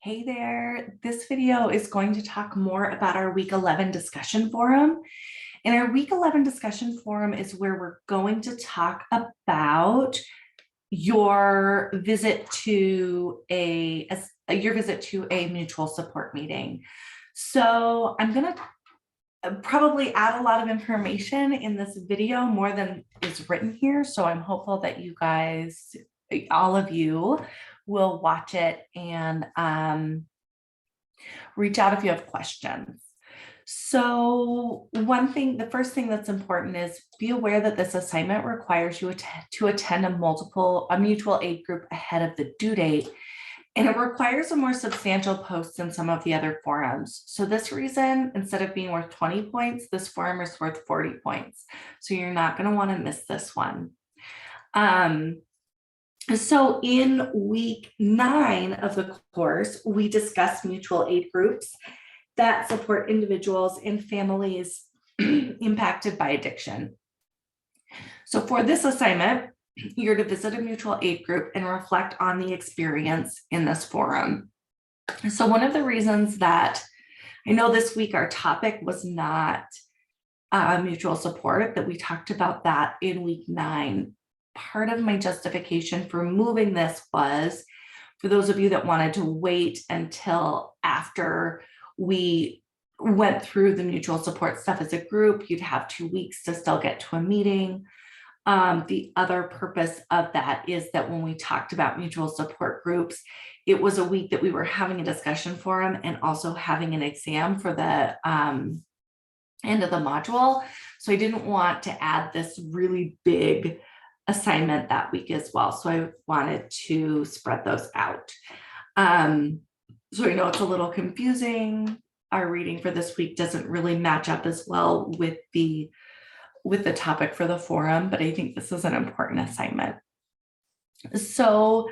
Hey there, this video is going to talk more about our week 11 discussion forum. And our week 11 discussion forum is where we're going to talk about your visit to a mutual support meeting. So I'm going to probably add a lot of information in this video, more than is written here. So I'm hopeful that you guys, all of you, will watch it and reach out if you have questions. So the first thing that's important is be aware that this assignment requires you to attend a mutual aid group ahead of the due date, and it requires a more substantial post than some of the other forums. So this reason, instead of being worth 20 points, this forum is worth 40 points. So you're not going to want to miss this one. So in week 9 of the course, we discuss mutual aid groups that support individuals and families impacted by addiction. So for this assignment, you're to visit a mutual aid group and reflect on the experience in this forum. So one of the reasons that I know this week our topic was not mutual support, that we talked about that in week 9. Part of my justification for moving this was for those of you that wanted to wait until after we went through the mutual support stuff as a group, you'd have 2 weeks to still get to a meeting. The other purpose of that is that when we talked about mutual support groups, it was a week that we were having a discussion forum and also having an exam for the end of the module. So I didn't want to add this really big assignment that week as well. So I wanted to spread those out. So I know it's a little confusing. Our reading for this week doesn't really match up as well with the topic for the forum, but I think this is an important assignment. So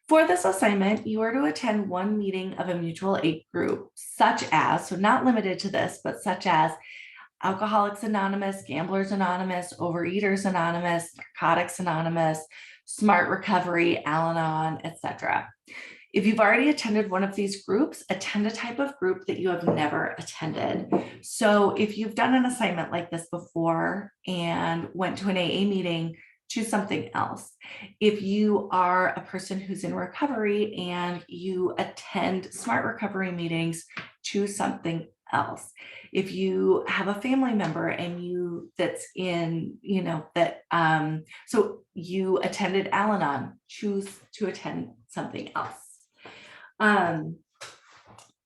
for this assignment, you are to attend one meeting of a mutual aid group, such as, so not limited to this, but such as Alcoholics Anonymous, Gamblers Anonymous, Overeaters Anonymous, Narcotics Anonymous, Smart Recovery, Al-Anon, etc. If you've already attended one of these groups, attend a type of group that you have never attended. So if you've done an assignment like this before and went to an AA meeting, choose something else. If you are a person who's in recovery and you attend Smart Recovery meetings, choose something else. If you have a family member and that's in, so you attended Al-Anon, choose to attend something else.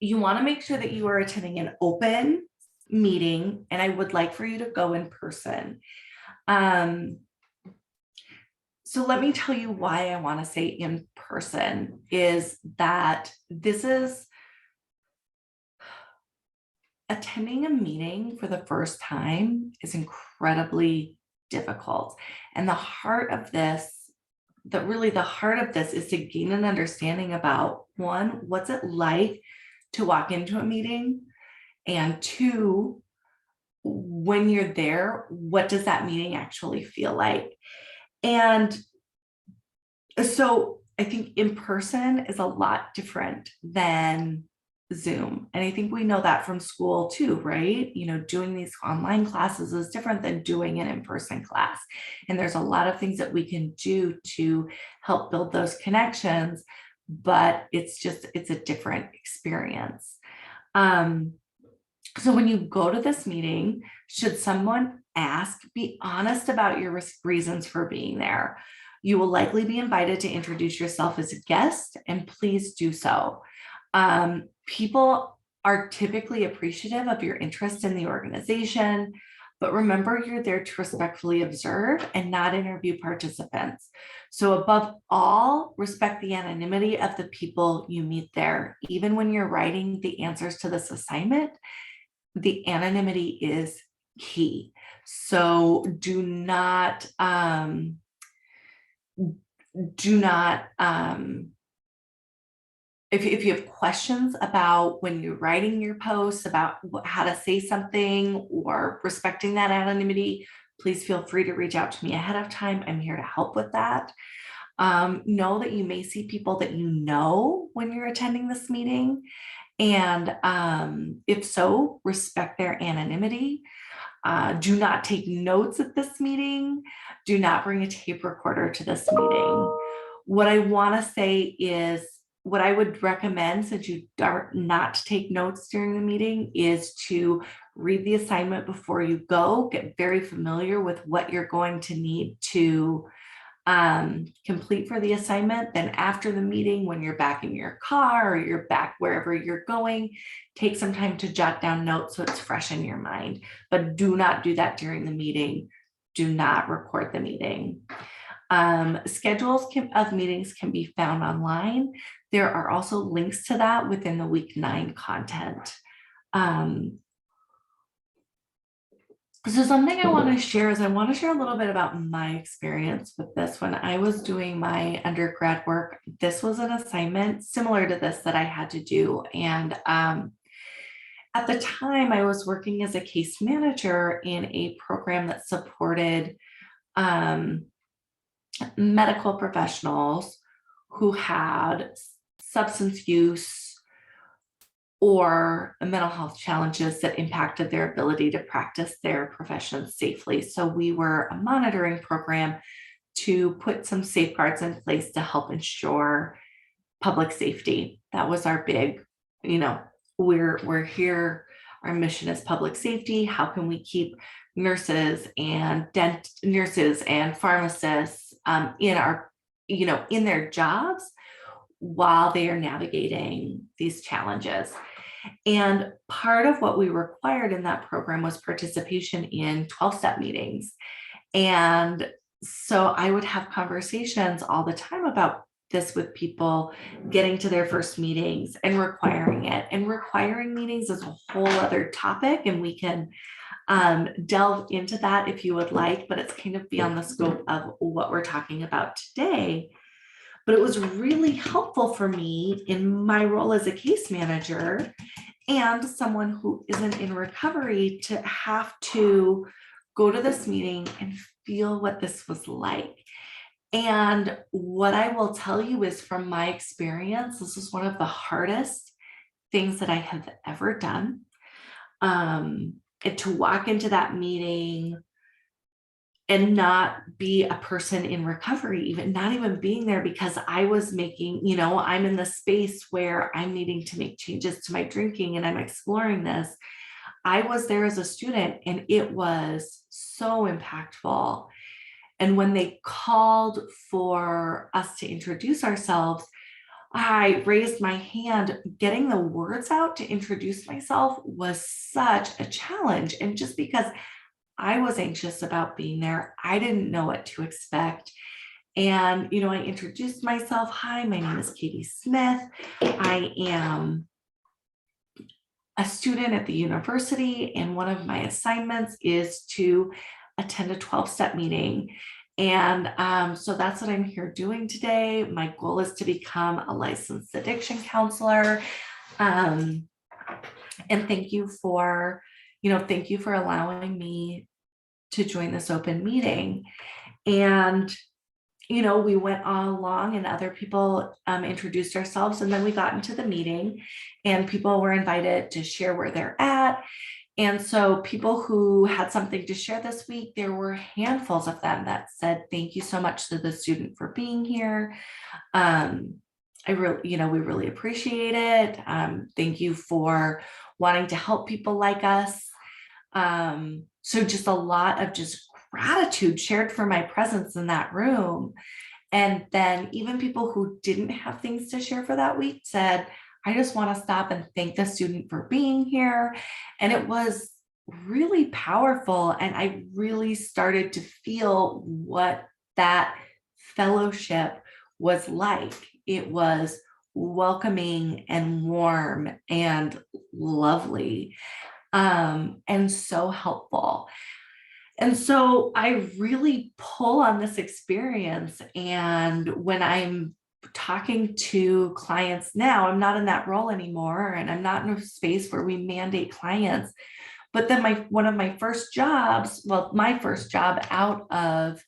You want to make sure that you are attending an open meeting, and I would like for you to go in person. So let me tell you why I want to say in person is that this is attending a meeting for the first time is incredibly difficult. And the heart of this is to gain an understanding about, one, what's it like to walk into a meeting? And two, when you're there, what does that meeting actually feel like? And so I think in person is a lot different than Zoom. And I think we know that from school too, right? Doing these online classes is different than doing an in-person class. And there's a lot of things that we can do to help build those connections, but it's a different experience. So when you go to this meeting, should someone ask, be honest about your reasons for being there. You will likely be invited to introduce yourself as a guest, and please do so. People are typically appreciative of your interest in the organization, but remember you're there to respectfully observe and not interview participants. So above all, respect the anonymity of the people you meet there. Even when you're writing the answers to this assignment, the anonymity is key. So do not if you have questions about when you're writing your posts about how to say something or respecting that anonymity, please feel free to reach out to me ahead of time. I'm here to help with that. Know that you may see people that you know when you're attending this meeting. And if so, respect their anonymity. Do not take notes at this meeting. Do not bring a tape recorder to this meeting. What I want to say is, what I would recommend, since you are not to take notes during the meeting, is to read the assignment before you go, get very familiar with what you're going to need to complete for the assignment. Then after the meeting, when you're back in your car or you're back wherever you're going, take some time to jot down notes so it's fresh in your mind. But do not do that during the meeting. Do not record the meeting. Schedules of meetings can be found online. There are also links to that within the week 9 content. So something I want to share is I want to share a little bit about my experience with this. When I was doing my undergrad work, this was an assignment similar to this that I had to do. And at the time, I was working as a case manager in a program that supported medical professionals who had substance use or mental health challenges that impacted their ability to practice their profession safely. So we were a monitoring program to put some safeguards in place to help ensure public safety. That was our big, we're here, our mission is public safety. How can we keep nurses and pharmacists in their jobs while they are navigating these challenges? And part of what we required in that program was participation in 12-step meetings. And so I would have conversations all the time about this with people getting to their first meetings and requiring it. And requiring meetings is a whole other topic, and we can delve into that if you would like, but it's kind of beyond the scope of what we're talking about today. But it was really helpful for me in my role as a case manager and someone who isn't in recovery to have to go to this meeting and feel what this was like. And what I will tell you is, from my experience, this is one of the hardest things that I have ever done. And to walk into that meeting and not be a person in recovery, not even being there, because I was making, I'm in the space where I'm needing to make changes to my drinking and I'm exploring this. I was there as a student and it was so impactful. And when they called for us to introduce ourselves, I raised my hand. Getting the words out to introduce myself was such a challenge. And just because I was anxious about being there, I didn't know what to expect. And, I introduced myself. Hi, my name is Katie Smith. I am a student at the university, and one of my assignments is to attend a 12-step meeting. And so that's what I'm here doing today. My goal is to become a licensed addiction counselor. And thank you for allowing me to join this open meeting. And, we went along and other people introduced ourselves, and then we got into the meeting and people were invited to share where they're at. And so people who had something to share this week, there were handfuls of them that said, thank you so much to the student for being here. We really appreciate it. Thank you for wanting to help people like us. So just a lot of just gratitude shared for my presence in that room. And then even people who didn't have things to share for that week said, I just want to stop and thank the student for being here. And it was really powerful. And I really started to feel what that fellowship was like. It was welcoming and warm and lovely, and so helpful. And so I really pull on this experience. And when I'm talking to clients now, I'm not in that role anymore, and I'm not in a space where we mandate clients. But then my first job out of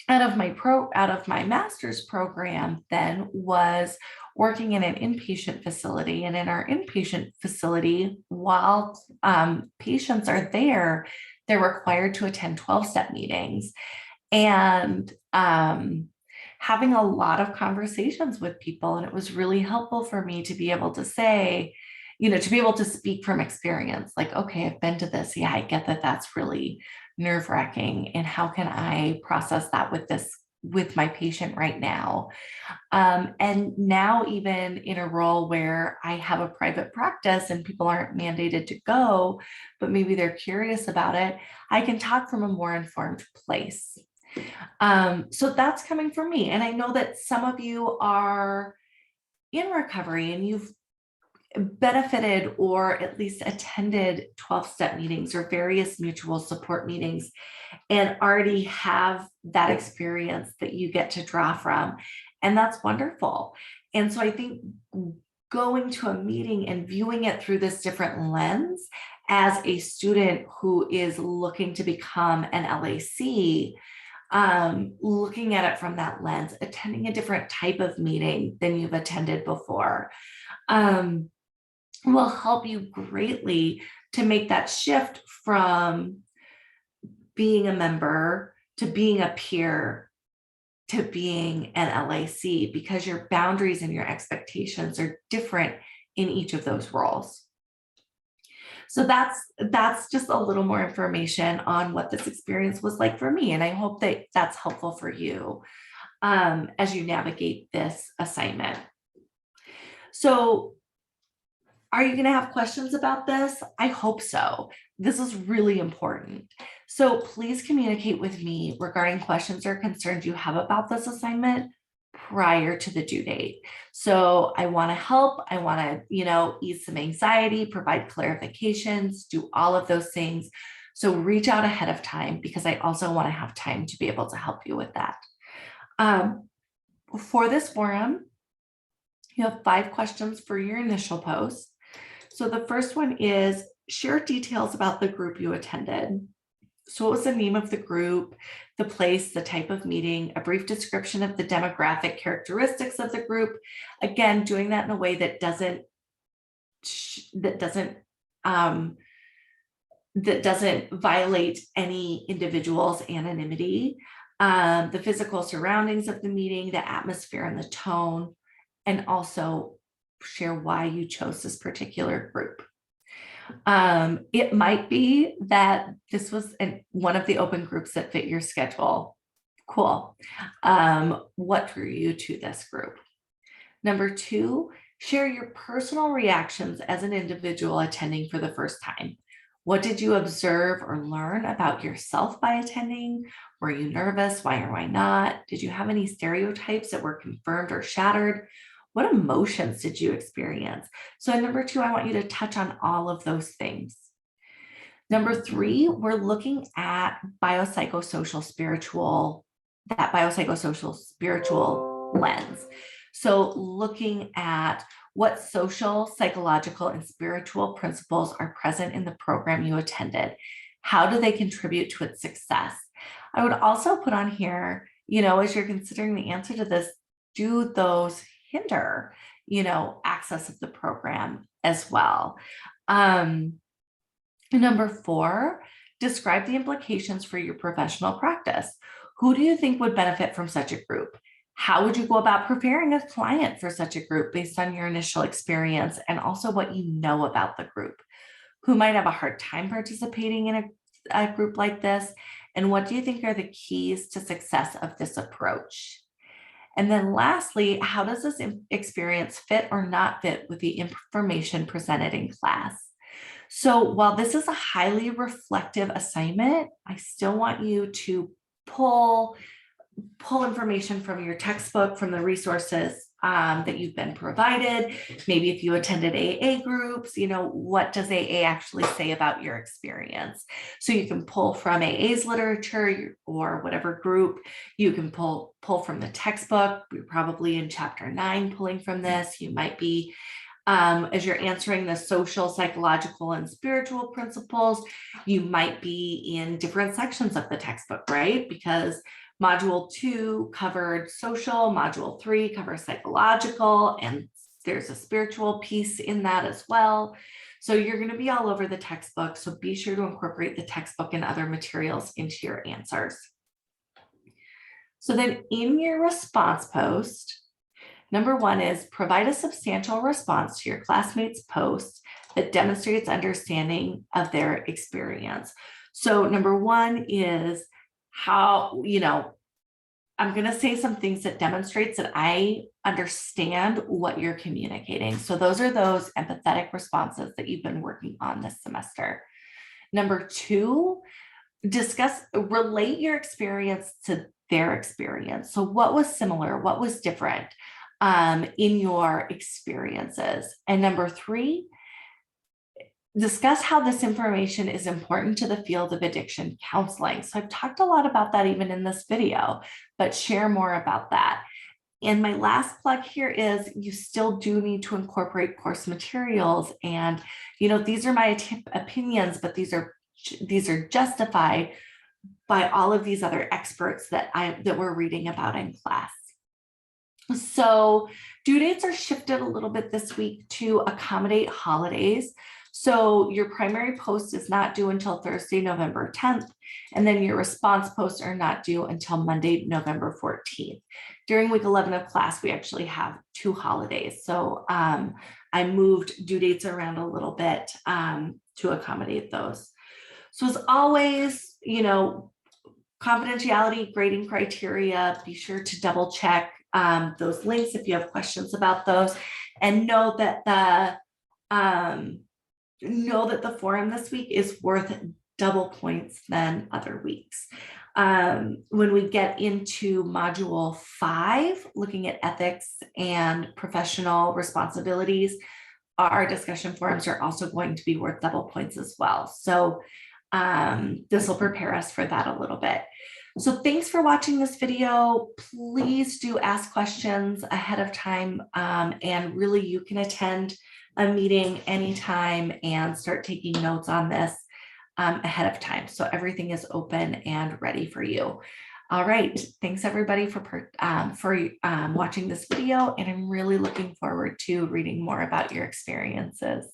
out of my master's program then was working in an inpatient facility. And in our inpatient facility, while patients are there, they're required to attend 12-step meetings. And having a lot of conversations with people. And it was really helpful for me to be able to say, to be able to speak from experience, like, okay, I've been to this. Yeah, I get that that's really nerve-wracking. And how can I process that with my patient right now? And now, even in a role where I have a private practice and people aren't mandated to go, but maybe they're curious about it, I can talk from a more informed place. So that's coming from me. And I know that some of you are in recovery and you've benefited or at least attended 12-step meetings or various mutual support meetings and already have that experience that you get to draw from. And that's wonderful. And so I think going to a meeting and viewing it through this different lens as a student who is looking to become an LAC, looking at it from that lens, attending a different type of meeting than you've attended before, will help you greatly to make that shift from being a member to being a peer to being an LAC, because your boundaries and your expectations are different in each of those roles. So that's just a little more information on what this experience was like for me. And I hope that that's helpful for you as you navigate this assignment. So are you going to have questions about this? I hope so. This is really important. So please communicate with me regarding questions or concerns you have about this assignment prior to the due date. So I want to help. I want to, ease some anxiety, provide clarifications, do all of those things. So reach out ahead of time, because I also want to have time to be able to help you with that. For this forum, you have 5 questions for your initial post. So the first one is, share details about the group you attended. So what was the name of the group, the place, the type of meeting, a brief description of the demographic characteristics of the group. Again, doing that in a way that doesn't violate any individual's anonymity. The physical surroundings of the meeting, the atmosphere and the tone, and also share why you chose this particular group. It might be that this was one of the open groups that fit your schedule. Cool. What drew you to this group? Number 2, share your personal reactions as an individual attending for the first time. What did you observe or learn about yourself by attending? Were you nervous? Why or why not? Did you have any stereotypes that were confirmed or shattered? What emotions did you experience? So in number 2, I want you to touch on all of those things. Number 3, we're looking at biopsychosocial spiritual lens. So looking at what social, psychological, and spiritual principles are present in the program you attended. How do they contribute to its success? I would also put on here, as you're considering the answer to this, do those hinder, access of the program as well? Number 4, describe the implications for your professional practice. Who do you think would benefit from such a group? How would you go about preparing a client for such a group based on your initial experience and also what you know about the group? Who might have a hard time participating in a group like this? And what do you think are the keys to success of this approach? And then lastly, how does this experience fit or not fit with the information presented in class? So while this is a highly reflective assignment, I still want you to pull information from your textbook, from the resources that you've been provided. Maybe if you attended AA groups, what does AA actually say about your experience? So you can pull from AA's literature or whatever group. You can pull from the textbook. You're probably in chapter 9 pulling from this. You might be, as you're answering the social, psychological, and spiritual principles, you might be in different sections of the textbook, right? Because Module 2 covered social, Module 3 covers psychological, and there's a spiritual piece in that as well. So you're going to be all over the textbook. So be sure to incorporate the textbook and other materials into your answers. So then in your response post, number 1 is provide a substantial response to your classmates' post that demonstrates understanding of their experience. So number 1 is how, I'm going to say some things that demonstrates that I understand what you're communicating. So those are those empathetic responses that you've been working on this semester. Number 2, relate your experience to their experience. So what was similar? What was different in your experiences? And number 3, discuss how this information is important to the field of addiction counseling. So I've talked a lot about that even in this video, but share more about that. And my last plug here is you still do need to incorporate course materials. And, these are my opinions, but these are justified by all of these other experts that we're reading about in class. So due dates are shifted a little bit this week to accommodate holidays. So your primary post is not due until Thursday, November 10th, and then your response posts are not due until Monday, November 14th. During week 11 of class, we actually have 2 holidays. So I moved due dates around a little bit to accommodate those. So as always, confidentiality, grading criteria, be sure to double check those links if you have questions about those, and know that the forum this week is worth double points than other weeks. When we get into module 5, looking at ethics and professional responsibilities, our discussion forums are also going to be worth double points as well. So this will prepare us for that a little bit. So thanks for watching this video. Please do ask questions ahead of time, and really you can attend a meeting anytime and start taking notes on this ahead of time. So everything is open and ready for you. All right, thanks everybody for watching this video, and I'm really looking forward to reading more about your experiences.